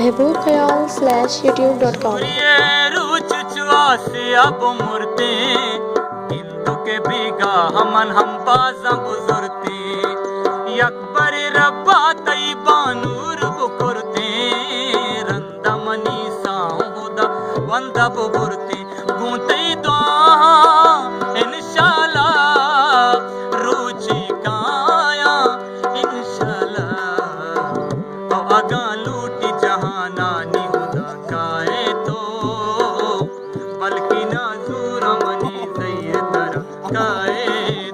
महबूबख्याल/youtube.com। रुच चुआसी अब मूर्ति हिंदू के बीगा हमन हम बाजा बुजुर्ती यकबर रब्बा तई बानूर बुकुरते रंदमनी साहुदा वंदा बुबुरती गुंतई दो इंशाल्लाह रुचि काया इंशाल्लाह अगा लूटी जहाना निहुदा काए तो बल्कि नाजूर मनी सैयदर काए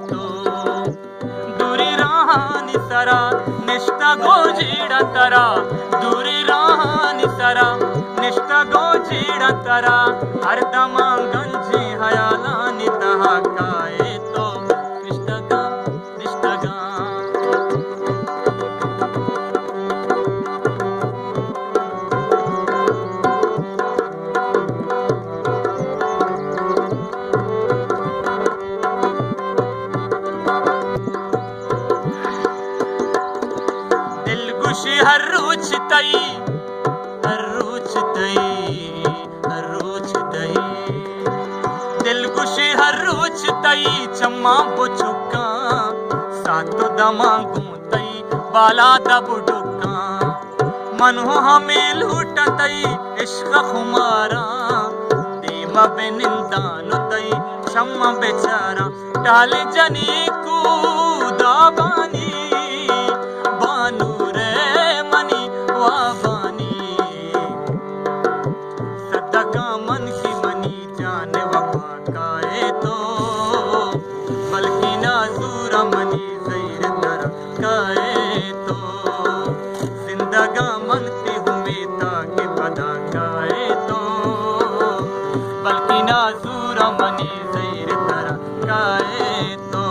तो दूरी राहानी सरा निष्ठा गोजीड़ा तरा दूरी राहानी सरा निष्ठा गोजीड़ा तरा हर दमा गंजी हयालानी तहा काए तो निष्ठगा निष्ठगा हर रोज तई हर रोज तई हर रोज तई दिल खुशी हर रोज तई चम्मा बुचुका सातो दमा गुतई बाला दबुडुका मन हो हमें लूट तई इश्क खुमारा दीमा बेनिंदा नुतई चम्मा बेचारा टाल जनी कूदा बानी मन की मनी जान वफा काए तो बल्कि नाजूर मनी सैर तर काए तो जिंदगा मनती हुए ताकि पदा काए तो बल्कि नाजूर मनी सैर तर काए तो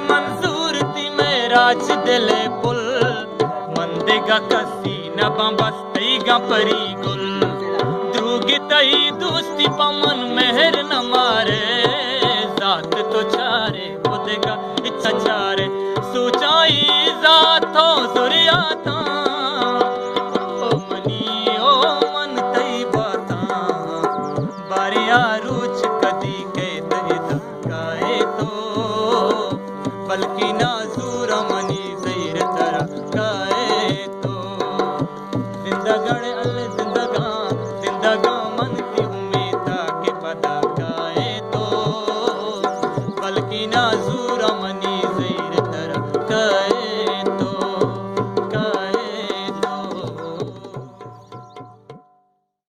मंजूर थी मेराज दिले पुल मंदेगा कसी न बस्तेगा परी गुल दूगी तई दोस्ती पमन मेहर न मारे जात तो चारे बुदेगा इच्छा चारे सोचाई जातो सुरिया था ओ मनी ओ मन तई बाता बारिया रूच कदी के दे गाए तो बल्कि नाजूर मनी सैर तर काए तो जिंदगण अल जिंदगा मन की उम्मीद के पता काए तो बल्कि नाजूर मनी